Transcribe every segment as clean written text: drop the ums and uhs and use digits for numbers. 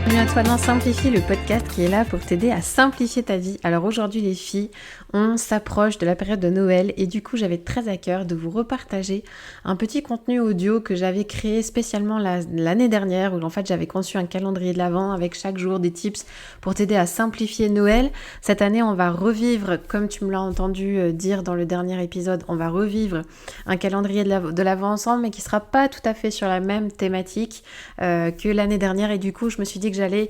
Bienvenue à toi dans Simplifie, le podcast qui est là pour t'aider à simplifier ta vie. Alors aujourd'hui les filles, on s'approche de la période de Noël et du coup j'avais très à cœur de vous repartager un petit contenu audio que j'avais créé spécialement l'année dernière où en fait j'avais conçu un calendrier de l'Avent avec chaque jour des tips pour t'aider à simplifier Noël. Cette année on va revivre, comme tu me l'as entendu dire dans le dernier épisode, on va revivre un calendrier de l'Avent ensemble mais qui sera pas tout à fait sur la même thématique que l'année dernière et du coup je me suis dit que j'allais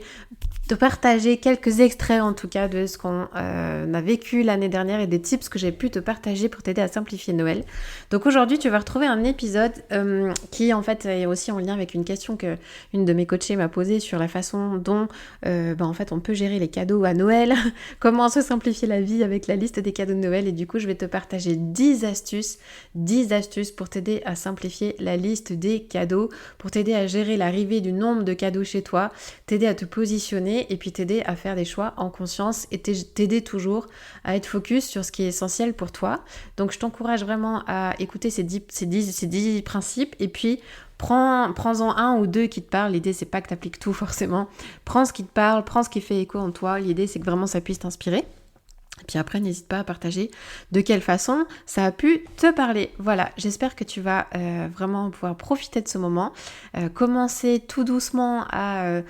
te partager quelques extraits en tout cas de ce qu'on a vécu l'année dernière et des tips que j'ai pu te partager pour t'aider à simplifier Noël. Donc aujourd'hui tu vas retrouver un épisode qui en fait est aussi en lien avec une question que une de mes coachées m'a posée sur la façon dont en fait on peut gérer les cadeaux à Noël, comment se simplifier la vie avec la liste des cadeaux de Noël et du coup je vais te partager 10 astuces pour t'aider à simplifier la liste des cadeaux, pour t'aider à gérer l'arrivée du nombre de cadeaux chez toi, t'aider à te positionner et puis t'aider à faire des choix en conscience et t'aider toujours à être focus sur ce qui est essentiel pour toi. Donc je t'encourage vraiment à écouter ces 10 principes et puis prends-en un ou deux qui te parlent. L'idée c'est pas que t'appliques tout forcément. Prends ce qui te parle, prends ce qui fait écho en toi. L'idée c'est que vraiment ça puisse t'inspirer. Et puis après, n'hésite pas à partager de quelle façon ça a pu te parler. Voilà, j'espère que tu vas vraiment pouvoir profiter de ce moment. Commencer tout doucement à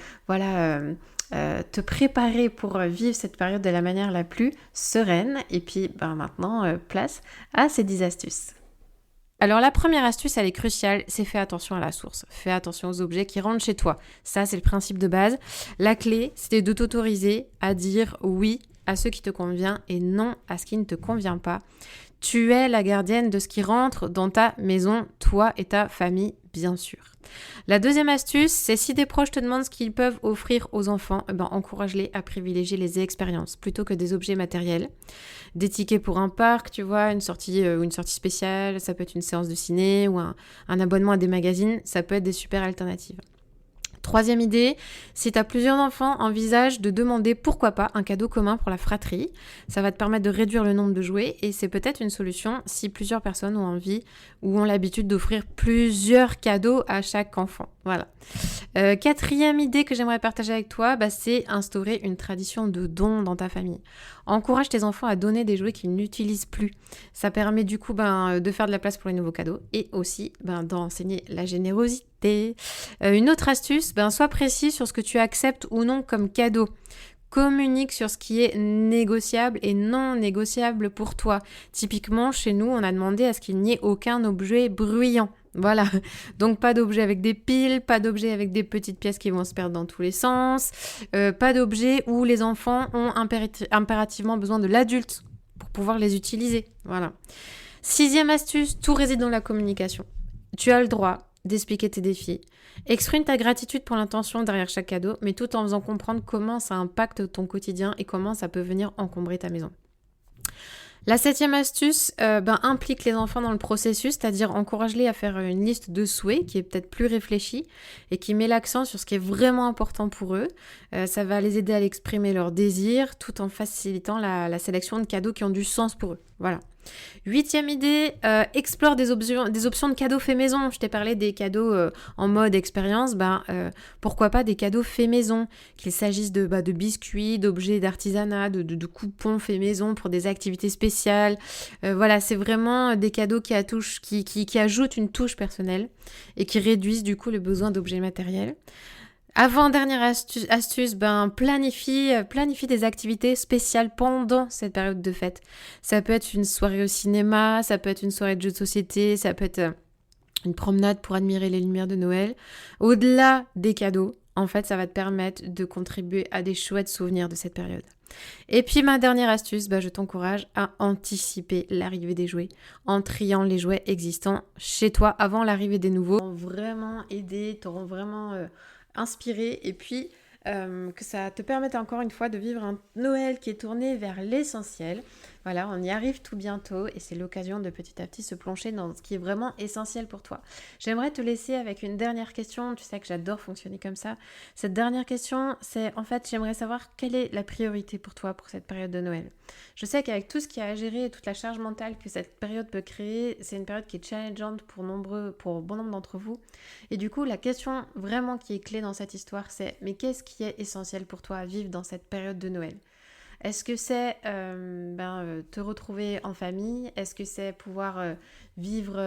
te préparer pour vivre cette période de la manière la plus sereine. Et puis maintenant, place à ces 10 astuces. Alors la première astuce, elle est cruciale, c'est fais attention à la source. Fais attention aux objets qui rentrent chez toi. Ça, c'est le principe de base. La clé, c'était de t'autoriser à dire oui à ce qui te convient et non à ce qui ne te convient pas. Tu es la gardienne de ce qui rentre dans ta maison, toi et ta famille, bien sûr. La deuxième astuce, c'est si des proches te demandent ce qu'ils peuvent offrir aux enfants, encourage-les à privilégier les expériences plutôt que des objets matériels. Des tickets pour un parc, tu vois, une sortie spéciale, ça peut être une séance de ciné ou un abonnement à des magazines, ça peut être des super alternatives. Troisième idée, si tu as plusieurs enfants, envisage de demander pourquoi pas un cadeau commun pour la fratrie. Ça va te permettre de réduire le nombre de jouets et c'est peut-être une solution si plusieurs personnes ont envie ou ont l'habitude d'offrir plusieurs cadeaux à chaque enfant. Voilà. Quatrième idée que j'aimerais partager avec toi, c'est instaurer une tradition de don dans ta famille. Encourage tes enfants à donner des jouets qu'ils n'utilisent plus. Ça permet du coup de faire de la place pour les nouveaux cadeaux et aussi d'enseigner la générosité. Une autre astuce, sois précis sur ce que tu acceptes ou non comme cadeau. Communique sur ce qui est négociable et non négociable pour toi. Typiquement, chez nous, on a demandé à ce qu'il n'y ait aucun objet bruyant. Voilà, donc pas d'objet avec des piles, pas d'objet avec des petites pièces qui vont se perdre dans tous les sens, pas d'objet où les enfants ont impérativement besoin de l'adulte pour pouvoir les utiliser. Voilà. Sixième astuce, tout réside dans la communication. Tu as le droit d'expliquer tes défis. Exprime ta gratitude pour l'intention derrière chaque cadeau, mais tout en faisant comprendre comment ça impacte ton quotidien et comment ça peut venir encombrer ta maison. La septième astuce, implique les enfants dans le processus, c'est-à-dire encourage-les à faire une liste de souhaits qui est peut-être plus réfléchie et qui met l'accent sur ce qui est vraiment important pour eux. Ça va les aider à exprimer leurs désirs tout en facilitant la sélection de cadeaux qui ont du sens pour eux. Voilà. Huitième idée, explore des options de cadeaux faits maison. Je t'ai parlé des cadeaux en mode expérience, pourquoi pas des cadeaux faits maison, qu'il s'agisse de biscuits, d'objets d'artisanat, de coupons faits maison pour des activités spéciales. Voilà, c'est vraiment des cadeaux qui ajoutent une touche personnelle et qui réduisent du coup le besoin d'objets matériels. Avant-dernière astuce, planifie des activités spéciales pendant cette période de fête. Ça peut être une soirée au cinéma, ça peut être une soirée de jeux de société, ça peut être une promenade pour admirer les lumières de Noël. Au-delà des cadeaux, en fait, ça va te permettre de contribuer à des chouettes souvenirs de cette période. Et puis ma dernière astuce, je t'encourage à anticiper l'arrivée des jouets en triant les jouets existants chez toi avant l'arrivée des nouveaux. T'auront vraiment aidé, t'auront vraiment inspiré et puis que ça te permette encore une fois de vivre un Noël qui est tourné vers l'essentiel. Voilà, on y arrive tout bientôt et c'est l'occasion de petit à petit se plonger dans ce qui est vraiment essentiel pour toi. J'aimerais te laisser avec une dernière question. Tu sais que j'adore fonctionner comme ça. Cette dernière question, c'est en fait, j'aimerais savoir quelle est la priorité pour toi pour cette période de Noël. Je sais qu'avec tout ce qu'il y a à gérer et toute la charge mentale que cette période peut créer, c'est une période qui est challengeante pour bon nombre d'entre vous. Et du coup, la question vraiment qui est clé dans cette histoire, c'est mais qu'est-ce qui est essentiel pour toi à vivre dans cette période de Noël ? Est-ce que c'est te retrouver en famille? Est-ce que c'est pouvoir vivre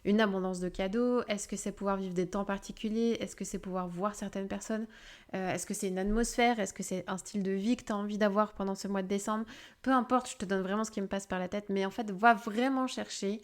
une abondance de cadeaux? Est-ce que c'est pouvoir vivre des temps particuliers? Est-ce que c'est pouvoir voir certaines personnes? Est-ce que c'est une atmosphère? Est-ce que c'est un style de vie que tu as envie d'avoir pendant ce mois de décembre? Peu importe, je te donne vraiment ce qui me passe par la tête, mais en fait, va vraiment chercher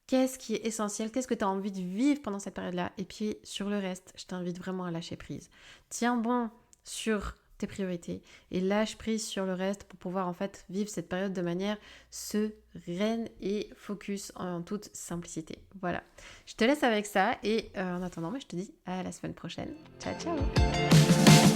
qu'est-ce qui est essentiel, qu'est-ce que tu as envie de vivre pendant cette période-là. Et puis, sur le reste, je t'invite vraiment à lâcher prise. Tiens bon sur tes priorités et lâche prise sur le reste pour pouvoir en fait vivre cette période de manière sereine et focus en toute simplicité. Voilà, je te laisse avec ça et en attendant, je te dis à la semaine prochaine. Ciao ciao.